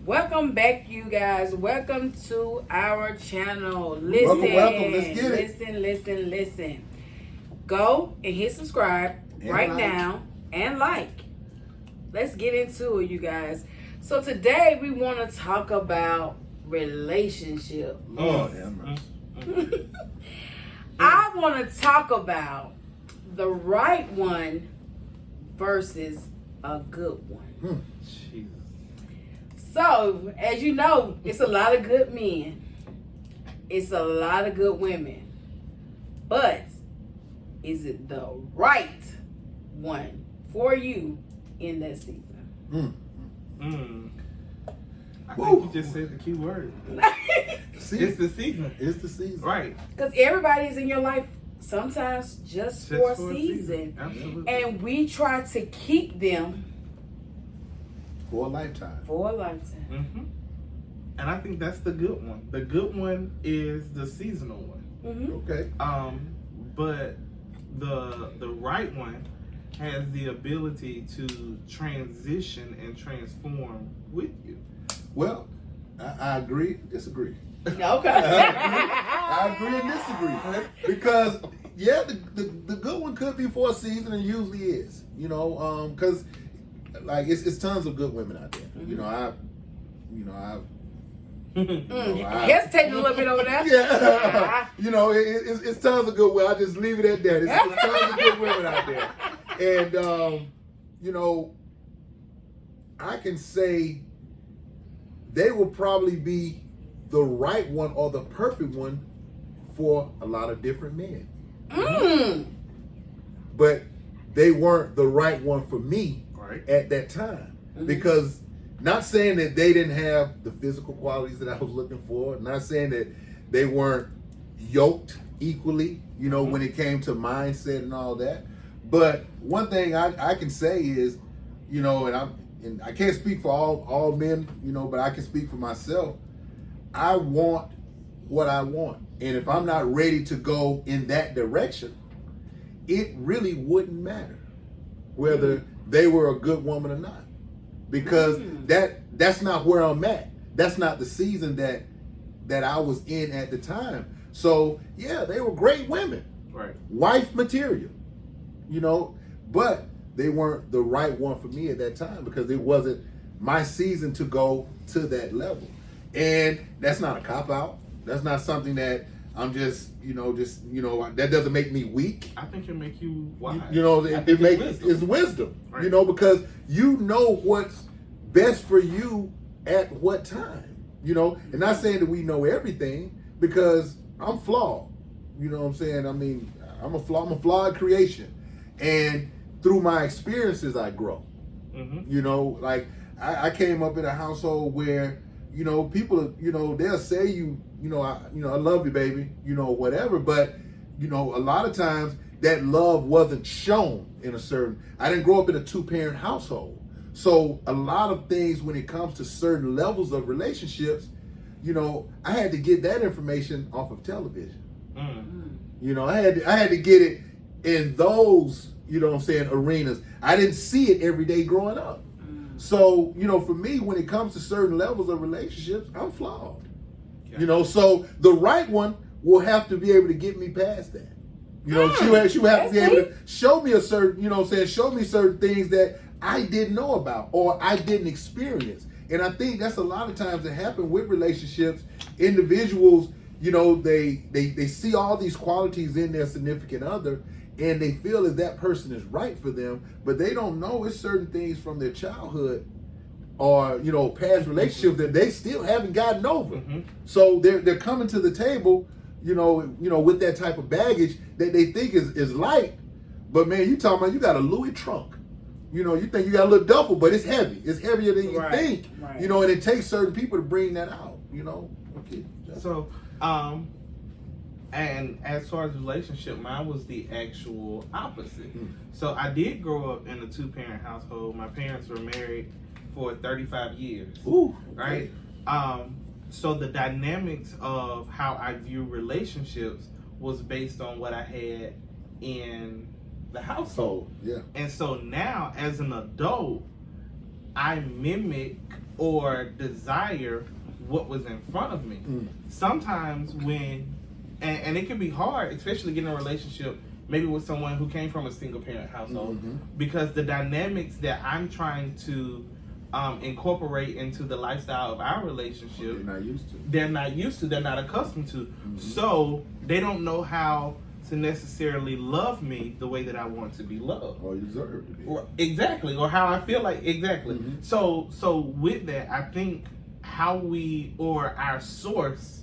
Welcome back, you guys. Welcome to our channel. Listen, Welcome. Let's get it. listen. Go and hit subscribe And right like. now and like. Let's get into it, you guys. So today we want to talk about relationship. Lord have mercy. I want to talk about the right one versus a good one. Jesus. So, as you know, it's a lot of good men. It's a lot of good women. But is it the right one for you in that season? I think you just said the key word. See, It's the season. It's the season. Right. Because everybody's in your life sometimes just for a season. Absolutely. And we try to keep them For a lifetime. for a lifetime. Mm-hmm. And I think that's the good one. The good one is the seasonal one. Mm-hmm. Okay. But the right one has the ability to transition and transform with you. Well, I agree, disagree. Okay. I agree and disagree. Because, yeah, the good one could be for a season and usually is. You know, because, like, it's tons of good women out there. Mm-hmm. Hesitating a little bit over there. Yeah. You know, it's tons of good women. I just leave it at that. It's tons of good women out there. And, you know, I can say they will probably be the right one or the perfect one for a lot of different men. But they weren't the right one for me at that time. Because not saying that they didn't have the physical qualities that I was looking for, not saying that they weren't yoked equally, you know, when it came to mindset and all that. But one thing I can say is, you know, and I can't speak for all men, you know, but I can speak for myself. I want what I want. And if I'm not ready to go in that direction, it really wouldn't matter whether they were a good woman or not. Because that's not where I'm at. That's not the season that I was in at the time. So yeah, they were great women. Right. Wife material. You know, but they weren't the right one for me at that time because it wasn't my season to go to that level. And that's not a cop-out. That's not something that I'm just, that doesn't make me weak. I think it make you wise. You know, it's wisdom. Right. You know, because you know what's best for you at what time. You know, and not saying that we know everything because I'm flawed. You know what I'm saying? I mean, I'm a flawed creation. And through my experiences, I grow. Mm-hmm. You know, like I came up in a household where, you know, people, you know, they'll say I love you, baby, you know, whatever. But, you know, a lot of times that love wasn't shown in I didn't grow up in a 2-parent household. So a lot of things when it comes to certain levels of relationships, you know, I had to get that information off of television. You know, I had to get it in those, you know what I'm saying, arenas. I didn't see it every day growing up. So, you know, for me, when it comes to certain levels of relationships, I'm flawed. You know, so the right one will have to be able to get me past that. You know, she will have to be able to show me show me certain things that I didn't know about or I didn't experience. And I think that's a lot of times that happen with relationships. Individuals, you know, they see all these qualities in their significant other and they feel as that person is right for them, but they don't know it's certain things from their childhood or, you know, past relationships that they still haven't gotten over. So they're coming to the table, you know, with that type of baggage that they think is light. But man, you talking about you got a Louis trunk. You know, you think you got a little duffel, but it's heavy. It's heavier than you think. Right. You know, and it takes certain people to bring that out, you know. Okay. So, and as far as relationship, mine was the actual opposite. So I did grow up in a 2-parent household. My parents were married for 35 years. Ooh, right? Okay. So the dynamics of how I view relationships was based on what I had in the household. Yeah. And so now as an adult, I mimic or desire what was in front of me. Sometimes and it can be hard, especially getting a relationship maybe with someone who came from a single parent household, because the dynamics that I'm trying to incorporate into the lifestyle of our relationship, they're not used to, they're not accustomed to. So they don't know how to necessarily love me the way that I want to be loved. Or you deserve to be. Exactly, or how I feel like, exactly. So with that, I think our source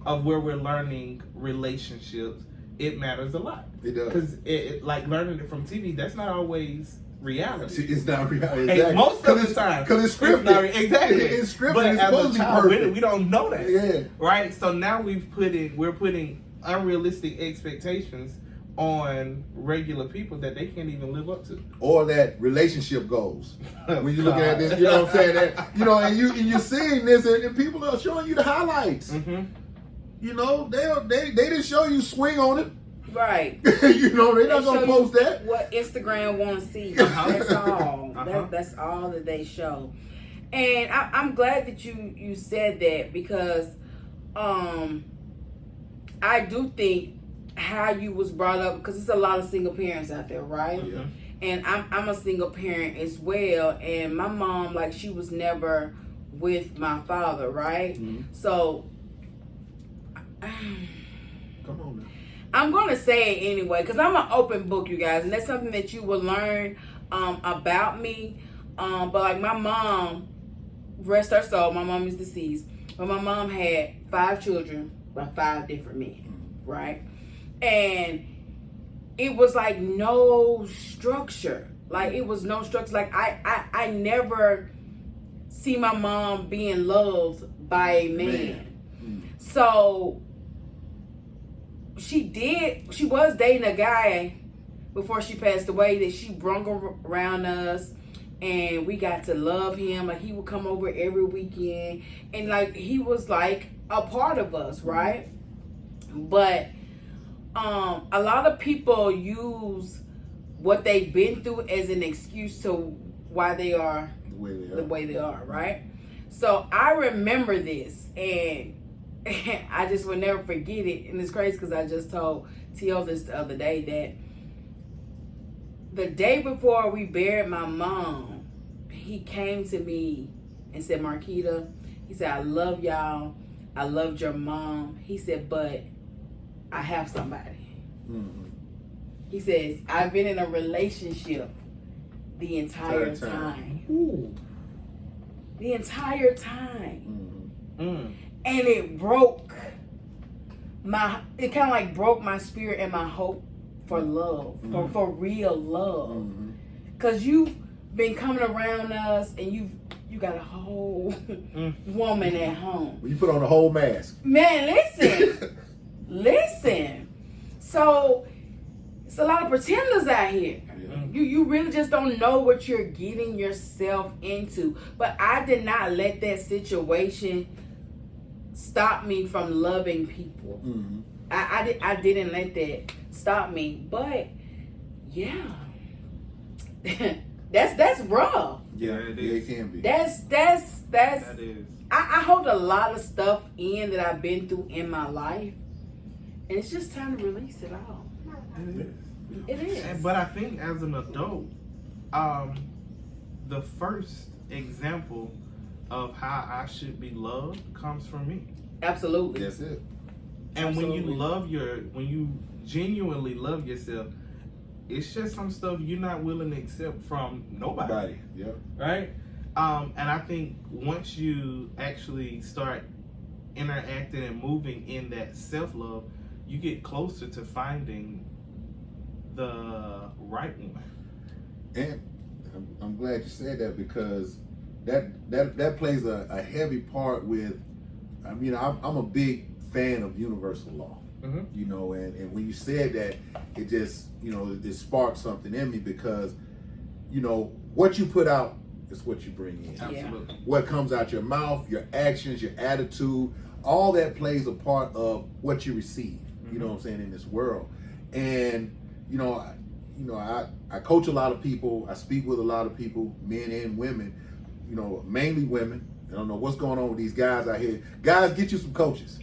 of where we're learning relationships, it matters a lot. It does. Because like learning it from TV, that's not always reality. It's not reality. Exactly. Most of the time. Because it's scripted. Exactly. It's scripted. But it's as supposed a to be child, perfect. we don't know that. Yeah. Right? So now we're putting unrealistic expectations on regular people that they can't even live up to. Or that relationship goals. When you're looking at this, you know what I'm saying? That, you know, and you're seeing this, and people are showing you the highlights. You know, they didn't show you swing on it. Right. You know, they're not They gonna show post you that. what Instagram want to see. That's all. That's all that they show. And I'm glad that you said that, because I do think how you was brought up, because there's a lot of single parents out there, right? Yeah. And I'm a single parent as well, and my mom, like, she was never with my father, right? So Come on now. I'm gonna say it anyway, because I'm an open book, you guys, and that's something that you will learn about me. But like my mom, rest her soul, my mom is deceased, but my mom had 5 children by 5 different men, right? And it was like no structure. Like it was no structure. Like I never see my mom being loved by a man. So she was dating a guy before she passed away that she brung around us, and we got to love him. Like he would come over every weekend, and like he was like a part of us, right? But a lot of people use what they've been through as an excuse to why they are the way they are, right? So I remember this, and I just will never forget it. And it's crazy because I just told T.O. this the other day, that the day before we buried my mom, he came to me and said, Marquita, he said, I love y'all. I loved your mom. He said, but I have somebody. He says, I've been in a relationship the entire time. The entire time. And it broke it kind of like broke my spirit and my hope for love, for real love. Because you've been coming around us, and you got a whole woman at home. You put on a whole mask. Man, listen. So it's a lot of pretenders out here. You really just don't know what you're getting yourself into. But I did not let that situation stop me from loving people. I didn't let that stop me. But yeah, that's rough. Yeah, it can be. That is. I hold a lot of stuff in that I've been through in my life, and it's just time to release it all. It is. But I think as an adult, the first example of how I should be loved comes from me. Absolutely. That's it. And Absolutely. when you genuinely love yourself, it's just some stuff you're not willing to accept from nobody. Yeah. Right? And I think once you actually start interacting and moving in that self-love, you get closer to finding the right one. And I'm glad you said that, because that plays a heavy part with, I mean, I'm a big fan of universal law. You know, and when you said that, it just, you know, it sparked something in me, because, you know, what you put out is what you bring in. Absolutely. What comes out your mouth, your actions, your attitude, all that plays a part of what you receive. You know what I'm saying, in this world. And you know, I coach a lot of people. I speak with a lot of people, men and women. You know, mainly women. I don't know what's going on with these guys out here. Guys, get you some coaches.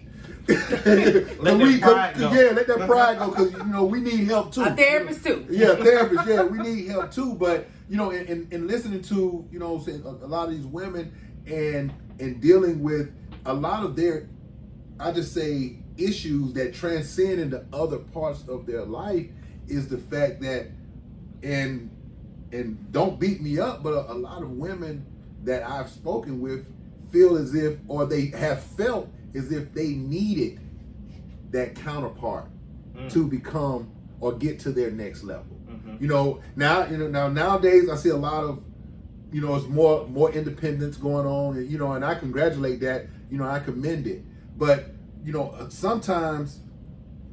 Let that pride go. Yeah, let that pride go, because we need help too. A therapist too. Yeah, therapists. Yeah, we need help too. But in listening to a lot of these women and dealing with a lot of their, I just say, issues that transcend into other parts of their life, is the fact that, and don't beat me up, but a lot of women that I've spoken with feel as if, or they have felt as if they needed that counterpart to become or get to their next level. Now nowadays I see a lot of, it's more independence going on, and I congratulate that, I commend it. But sometimes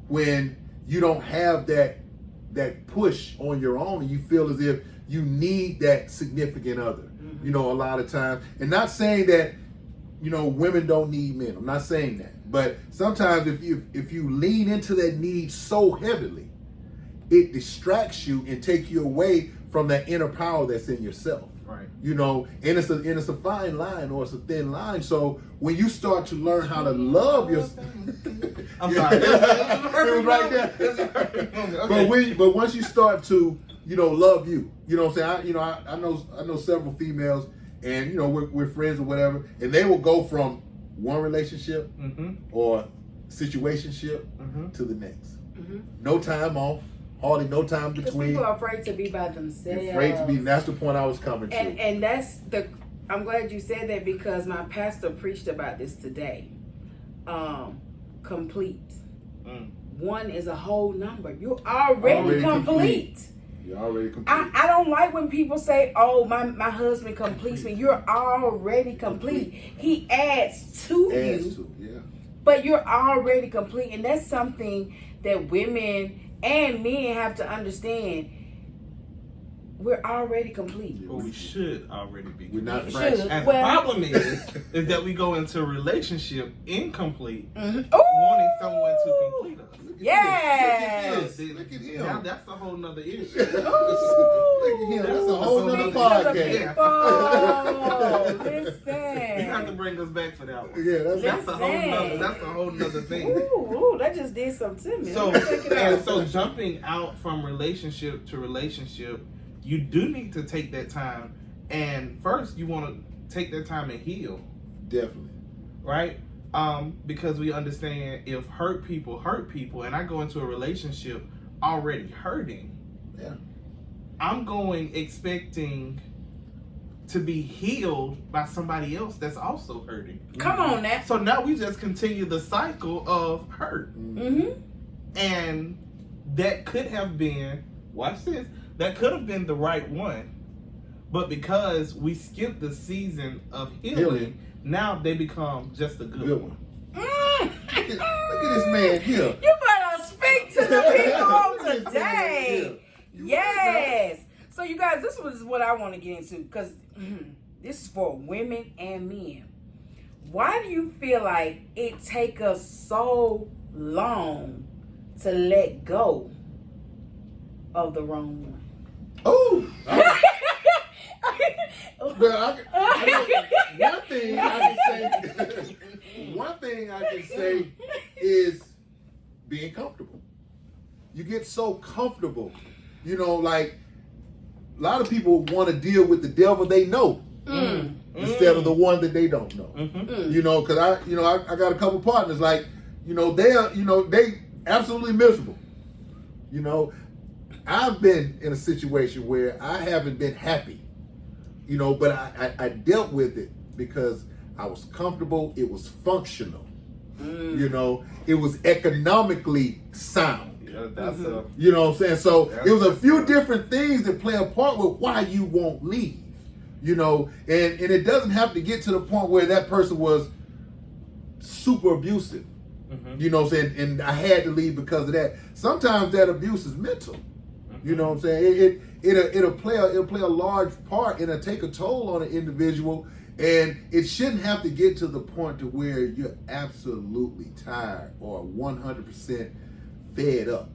when you don't have that push on your own, and you feel as if you need that significant other, a lot of times, and not saying that women don't need men. I'm not saying that. But sometimes if you lean into that need so heavily, it distracts you and takes you away from that inner power that's in yourself. Right. And it's a fine line, or it's a thin line. So when you start to learn how to love yourself, I'm sorry. It was right there. Okay. But once you start to love you, what I'm saying. I know several females, and we're friends or whatever, and they will go from one relationship or situationship to the next. No time off, hardly no time Because between. people are afraid to be by themselves. Afraid to be. And that's the point I was coming to. And I'm glad you said that, because my pastor preached about this today. Complete. One is a whole number. You're already complete. You're already complete. I don't like when people say, "Oh, my husband completes me." You're already complete. He adds to you, yeah. but you're already complete, and that's something that women and men have to understand. We're already complete. Well, we should already be. We're not We fractured. should. And Well- the problem is that we go into a relationship incomplete, Ooh! wanting someone to complete us. Yes. Look at him. Now that's a whole nother issue. Look at him. That's a whole nother Speak to the podcast. people. Listen. You have to bring us back for that one. Yeah, That's a whole nother thing. Ooh, that just did something to me. So, Let me check it out. and so jumping out from relationship to relationship, you do need to take that time. And first, you want to take that time and heal, Definitely. right? Because we understand if hurt people, and I go into a relationship already hurting, Yeah. I'm going expecting to be healed by somebody else that's also hurting. Come on now. So now we just continue the cycle of hurt. Mm-hmm. And that could have been, watch this, that could have been the right one. But because we skipped the season of healing, now they become just a good one. Look at this man here. You better speak to the people on today. Yes. So you guys, this was what I want to get into, because this is for women and men. Why do you feel like it take us so long to let go of the wrong one? Oh. Well, one thing I can say is being comfortable. You get so comfortable, like a lot of people want to deal with the devil they know instead of the one that they don't know. Because I got a couple partners, like, they absolutely miserable. I've been in a situation where I haven't been happy, but I dealt with it because I was comfortable. It was functional. It was economically sound. Yeah, that's a, You know what I'm saying? So it was a few different things that play a part with why you won't leave. And it doesn't have to get to the point where that person was super abusive. You know what I'm saying? And I had to leave because of that. Sometimes that abuse is mental. You know what I'm saying? It'll play a large part and it'll take a toll on an individual, and it shouldn't have to get to the point to where you're absolutely tired or 100% fed up.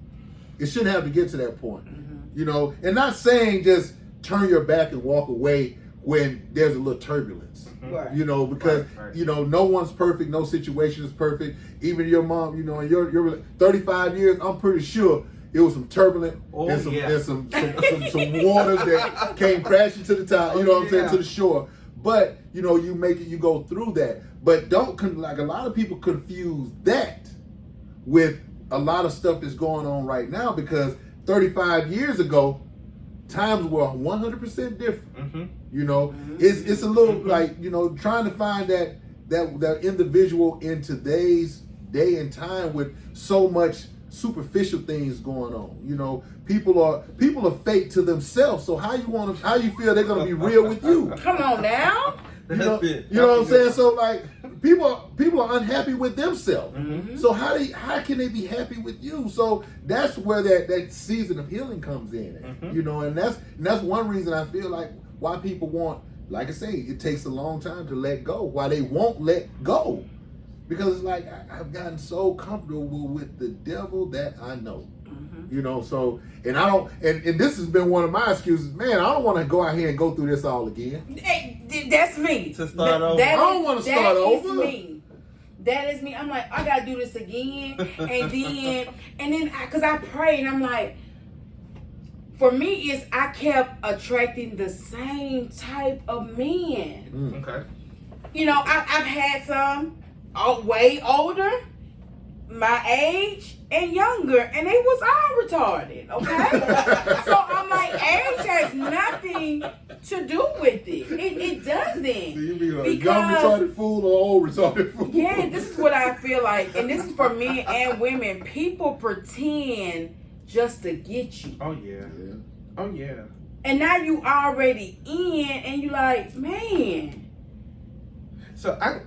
It shouldn't have to get to that point. And not saying just turn your back and walk away when there's a little turbulence. Right. You know, because Right. you know, no one's perfect, no situation is perfect. Even your mom, you know, in your 35 years, I'm pretty sure it was some turbulent Oh, and some yeah. and some waters that came crashing to the top, you know what I'm saying, Yeah. to the shore. But you know, you make it, you go through that. But like a lot of people confuse that with a lot of stuff that's going on right now, because 35 years ago, times were 100% different. Mm-hmm. You know, it's a little like, you know, trying to find that individual in today's day and time with so much superficial things going on. You know, people are fake to themselves. So how you feel they're gonna be real with you? Come on now. You know, That's it. you know what I'm That's saying? it. So like people are unhappy with themselves. Mm-hmm. So how can they be happy with you? So that's where that season of healing comes in. Mm-hmm. You know, and that's one reason I feel like why people want, like I say, it takes a long time to let go. Why they won't let go. Because it's like I've gotten so comfortable with the devil that I know. You know, so and I don't and this has been one of my excuses, man, I don't want to go out here and go through this all again. Hey, that's me. To start over. That I don't is- wanna start that is over. me. That is me. I'm like, I gotta do this again, and then because I pray and I'm like, for me, it's I kept attracting the same type of men. Okay. You know, I've had some way older, my age, and younger, and they was all retarded. Okay, so I'm like, age has nothing to do with it. It doesn't. So you be like young Because- retarded fool or old retarded fool? Yeah, this is what I feel like, and this is for men and women. People pretend just to get you, Oh yeah. Yeah. Oh yeah. and now you already in, and you like, man. So I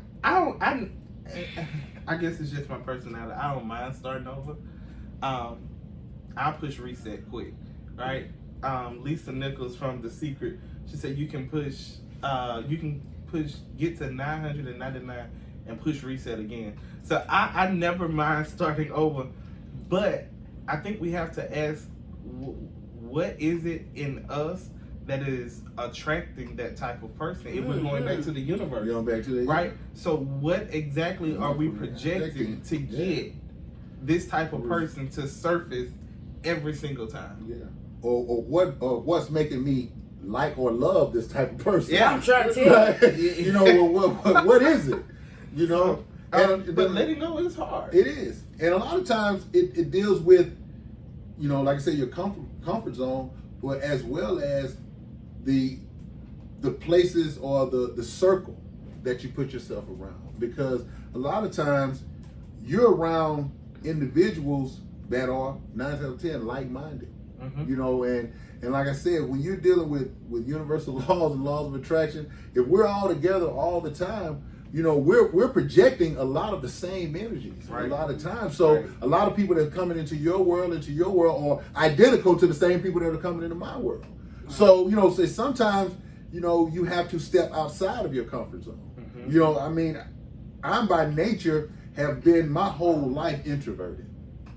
guess it's just my personality. I don't mind starting over. I'll push reset quick, right? Lisa Nichols from The Secret, she said you can push get to 999 and push reset again. So I never mind starting over, but I think we have to ask, what is it in us that is attracting that type of person? If we're going back to the universe, You know, back to the right? So what exactly are we projecting to get this type of person to surface every single time? Yeah. Or what's making me like or love this type of person? Yeah. I'm trying to tell you. You know, what is it? You know, But letting go is hard. It is, and a lot of times it deals with, you know, like I say, your comfort zone, but as well as the places or the circle that you put yourself around. Because a lot of times you're around individuals that are 9 out of 10 like-minded. Mhm. You know, and like I said, when you're dealing with universal laws and laws of attraction, if we're all together all the time, you know, we're projecting a lot of the same energies Right. a lot of times. So Right. a lot of people that are coming into your world are identical to the same people that are coming into my world. So, you know, say sometimes, you know, you have to step outside of your comfort zone. Mhm. You know, I mean, I'm by nature have been my whole life introverted.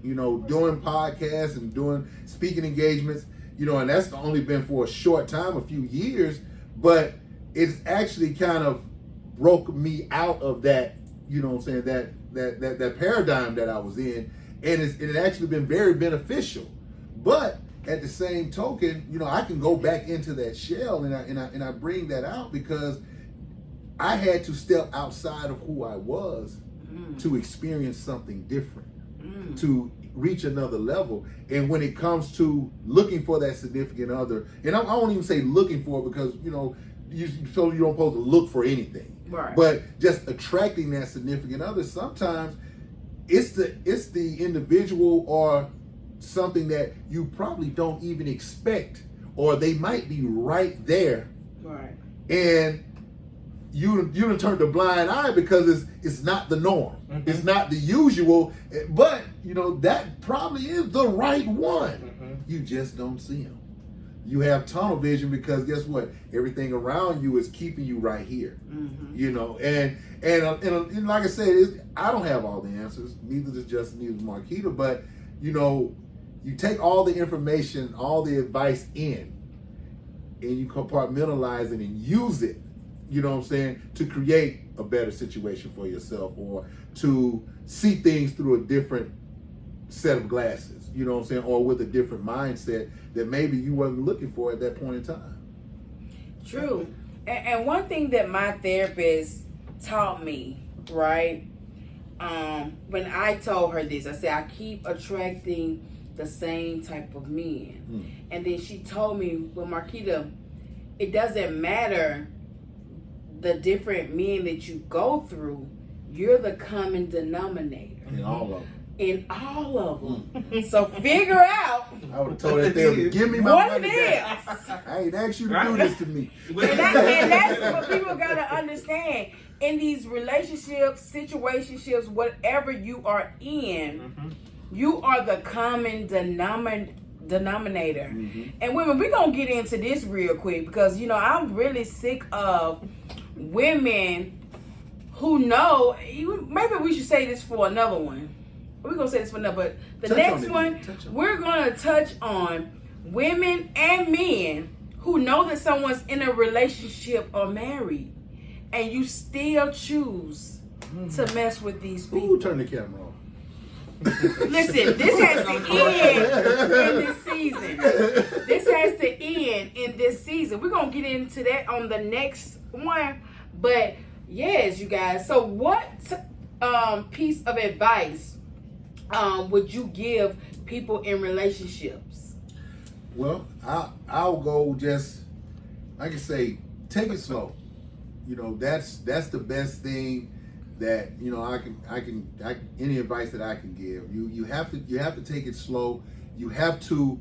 You know, doing podcasts and doing speaking engagements, you know, and that's only been for a short time, a few years, but it's actually kind of broke me out of that, you know what I'm saying, that paradigm that I was in, and it actually been very beneficial. But at the same token, you know, I can go back into that shell and I bring that out because I had to step outside of who I was to experience something different, to reach another level. And when it comes to looking for that significant other, and I won't even say looking for, because, you know, you don't supposed to look for anything. Right. But just attracting that significant other, sometimes it's the individual or something that you probably don't even expect, or they might be right there, Right. and you done turned a blind eye because it's not the norm. Mhm. It's not the usual, but you know that probably is the right one. Mhm. You just don't see him. You have tunnel vision because guess what? Everything around you is keeping you right here. Mm-hmm. You know, and like I said, I don't have all the answers. Neither does Justin, neither does Marquita. But you know, you take all the information, all the advice in, and you compartmentalize it and use it, you know what I'm saying, to create a better situation for yourself, or to see things through a different set of glasses, you know what I'm saying, or with a different mindset that maybe you wasn't looking for at that point in time. True. And one thing that my therapist taught me, right, when I told her this, I said, I keep attracting the same type of men. And then she told me, well, Marquita, it doesn't matter the different men that you go through, you're the common denominator. In all of them. In all of them. So figure out I would have told that therapist, give me my what money it back. is. I ain't asked you to do this to me. And that's what people gotta understand. In these relationships, situationships, whatever you are in, you are the common denominator. And women, we're gonna get into this real quick because I'm really sick of women who know. Maybe we should say this for another one. We're gonna say this for another, but the next one, we're gonna touch on women and men who know that someone's in a relationship or married, and you still choose to mess with these people. Ooh, turn the camera off. Listen, this has to end in this season. This has to end in this season. We're gonna get into that on the next one. But yes, you guys. So what piece of advice would you give people in relationships? Well, I'll go just like I say, take it slow. That's the best thing that I can any advice that I can give. You have to take it slow. You have to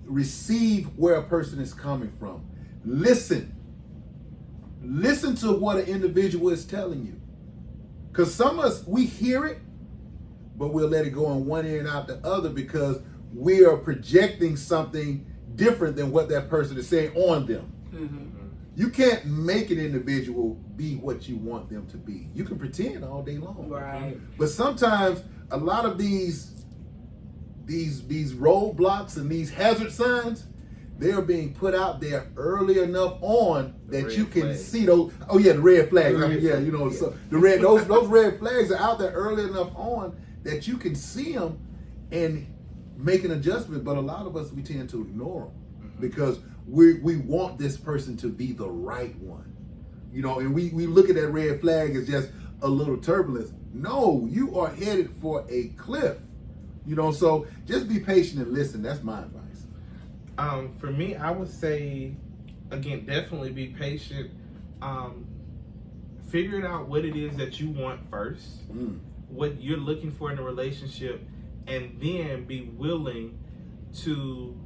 receive where a person is coming from. Listen to what an individual is telling you, because some of us, we hear it, but we'll let it go on one ear and out the other because we are projecting something different than what that person is saying on them. You can't make an individual be what you want them to be. You can pretend all day long. Right. But sometimes a lot of these roadblocks and these hazard signs, they are being put out there early enough on that you can see those. Oh yeah, the red flags. So those red flags are out there early enough on that you can see them and make an adjustment. But a lot of us, we tend to ignore them because we want this person to be the right one, and we look at that red flag as just a little turbulence. No, you are headed for a cliff, so just be patient and listen. That's my advice. For me, I would say, again, definitely be patient. Figuring out what it is that you want first, what you're looking for in a relationship, and then be willing to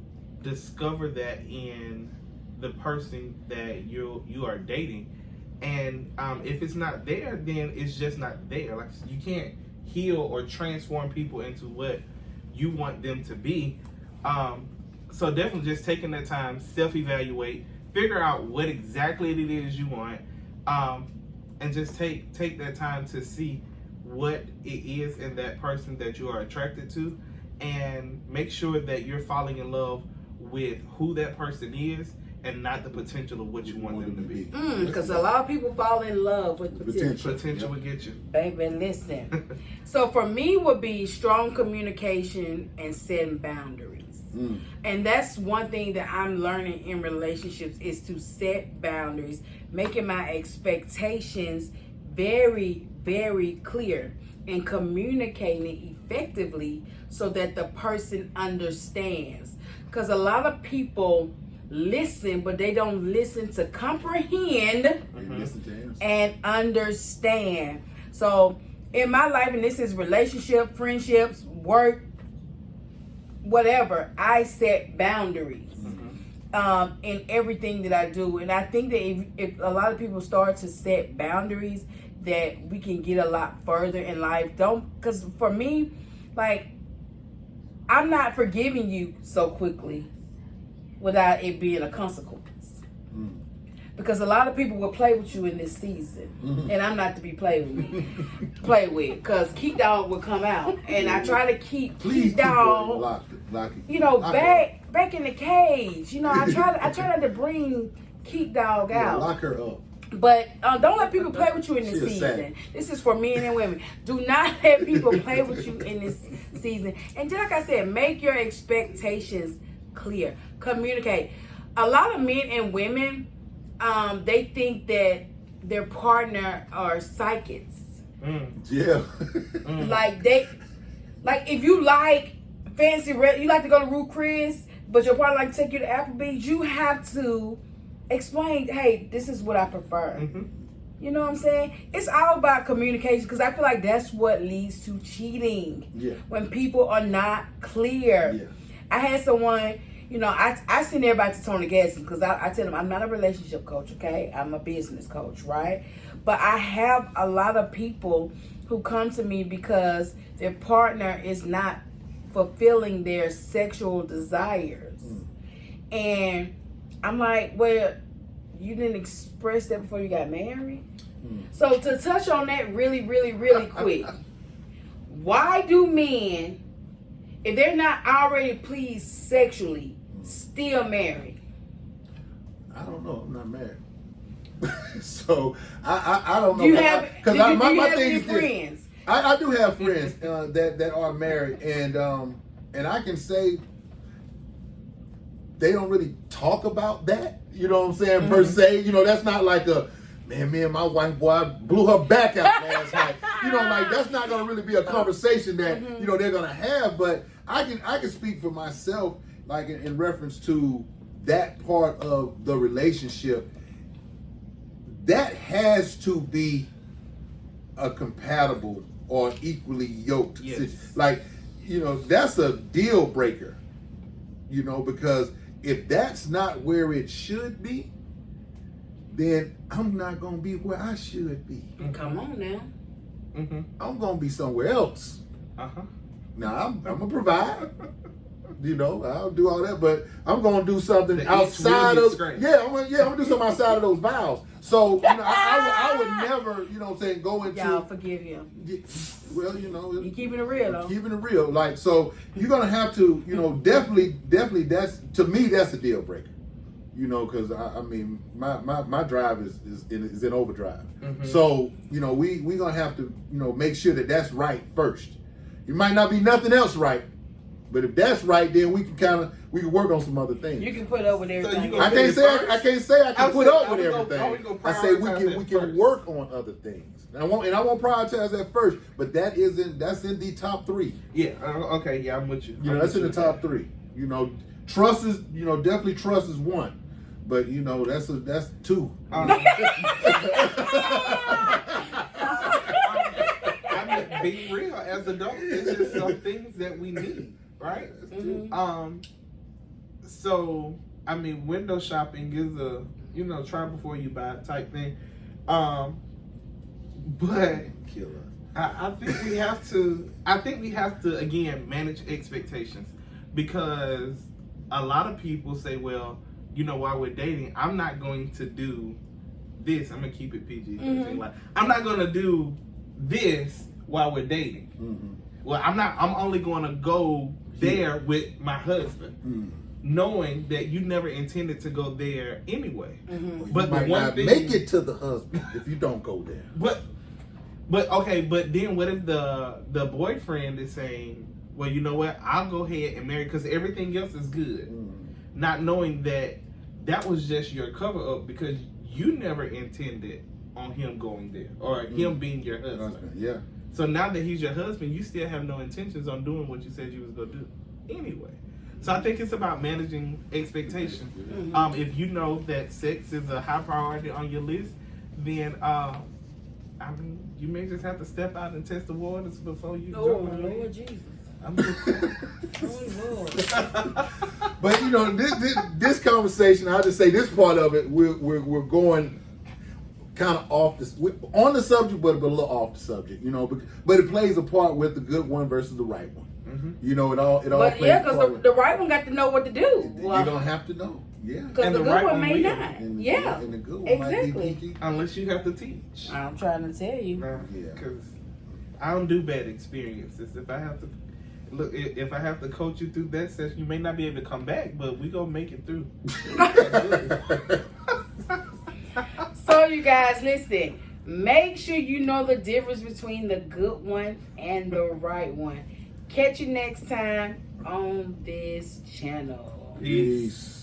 discover that in the person that you are dating. And if it's not there, then it's just not there. Like, you can't heal or transform people into what you want them to be. So definitely just taking that time, self-evaluate, figure out what exactly it is you want, and just take that time to see what it is in that person that you are attracted to, and make sure that you're falling in love with who that person is and not the potential of what you want them to be. Because a lot of people fall in love with potential. Potential will get you. Baby, listen. So for me would be strong communication and setting boundaries. And that's one thing that I'm learning in relationships is to set boundaries, making my expectations very, very clear and communicating effectively so that the person understands. Because a lot of people listen, but they don't listen to comprehend and understand. So in my life, and this is relationship, friendships, work, whatever, I set boundaries in everything that I do. And I think that if a lot of people start to set boundaries, that we can get a lot further in life. Because for me, like, I'm not forgiving you so quickly without it being a consequence. Because a lot of people will play with you in this season, and I'm not to be played with. Cause Keith Dog will come out, and I try to keep Keith Dog, lock it. you know, back in the cage. You know, I try not to bring Keith Dog out. Lock her up. But don't let people play with you in this She'll season. say. This is for men and women. Do not let people play with you in this season. And just like I said, make your expectations clear. Communicate. A lot of men and women, they think that their partner are psychics. Yeah. Like if you like fancy, you like to go to Ruth Chris, but your partner like to take you to Applebee's, you have to explain, hey, this is what I prefer. You know what I'm saying? It's all about communication, because I feel like that's what leads to cheating. Yeah. When people are not clear. Yeah. I had someone, you know, I send everybody to Tony Gadsden, because I tell them I'm not a relationship coach, okay? I'm a business coach, right? But I have a lot of people who come to me because their partner is not fulfilling their sexual desires. And I'm like, well, you didn't express that before you got married? So to touch on that really, really, really quick, why do men, if they're not already pleased sexually, still marry? I don't know. I'm not married. So I don't know. Do you have my thing any is this. friends? I do have friends that are married, and I can say they don't really talk about that. You know what I'm saying? Per se, you know, that's not like a man. Me and my wife, boy, I blew her back out last night. You know, like that's not gonna really be a conversation that you know they're gonna have. But I can speak for myself, like in reference to that part of the relationship. That has to be a compatible or equally yoked. Yes. Like, you know, that's a deal breaker. You know, because if that's not where it should be, then I'm not gonna be where I should be. Come on now. I'm gonna be somewhere else. Now I'm gonna provide. You know, I'll do all that, but I'm gonna do something outside of I'm gonna do something outside of those vows. So you know, I would never, you know what I'm saying, go into Y'all forgive him. Well, you know, You keeping it real though. keeping it real. Like, so you're gonna have to, you know, definitely that's, to me, that's a deal breaker. You know, because I mean, my drive is in overdrive. So you know, we gonna have to, you know, make sure that that's right first. It might not be nothing else right, but if that's right, then we can work on some other things. You can put up with everything. you I can't say I can put up with everything. I say we can first. work on other things. And I won't prioritize that first, but that's in the top 3. Yeah. Okay. Yeah, I'm with you. You know, that's in the top 3. You know, trust is, you know, definitely trust is 1, but you know that's 2. I mean, be real. As adults, it's just some things that we need, right? So I mean, window shopping is a, you know, try before you buy type thing. But Killer. I think we have to. I think we have to again manage expectations, because a lot of people say, "Well, you know, while we're dating, I'm not going to do this. I'm gonna keep it PG-13. Like, I'm not gonna do this while we're dating. Well, I'm only going to go there with my husband, knowing that you never intended to go there anyway. But you might not make it to the husband if you don't go there. But okay, but then what if the boyfriend is saying, well, you know what, I'll go ahead and marry because everything else is good, not knowing that was just your cover up because you never intended on him going there or him being your husband. Yeah. So now that he's your husband, you still have no intentions on doing what you said you was gonna do anyway. So I think it's about managing expectations. If you know that sex is a high priority on your list, then I mean, you may just have to step out and test the waters before you jump in. Lord Jesus. I'm just saying. Oh Lord. But you know, this conversation, I'll just say this part of it, we're going kind of off on the subject, but a little off the subject, you know. But it plays a part with the good one versus the right one. You know, it all. But plays yeah, a part because with the right one got to know what to do. You don't have to know. Yeah. Because And the the good right one one may will. not. And, Yeah. and the good one Exactly. might be Kiki. Unless you have to teach. I'm trying to tell you. Nah, Yeah. because I don't do bad experiences. If I have to look, if I have to coach you through that session, you may not be able to come back, but we gonna make it through. So you guys, listen. Make sure you know the difference between the good one and the right one. Catch you next time on this channel. Peace.